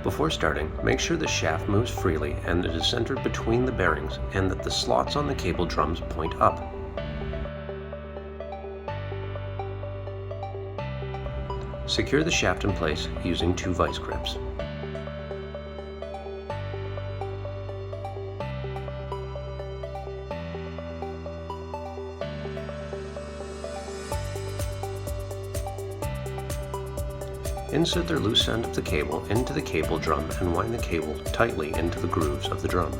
Before starting, make sure the shaft moves freely and it is centered between the bearings and that the slots on the cable drums point up. Secure the shaft in place using 2 vice grips. Insert the loose end of the cable into the cable drum and wind the cable tightly into the grooves of the drum.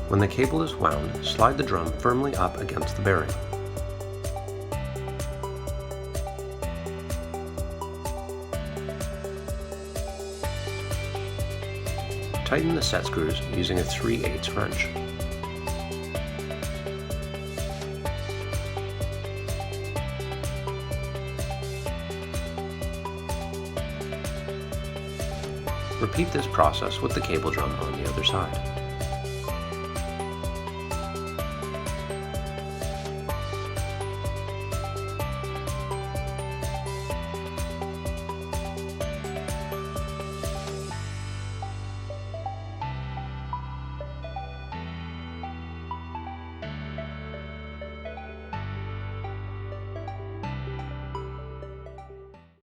When the cable is wound, slide the drum firmly up against the bearing. Tighten the set screws using a 3/8 wrench. Repeat this process with the cable drum on the other side.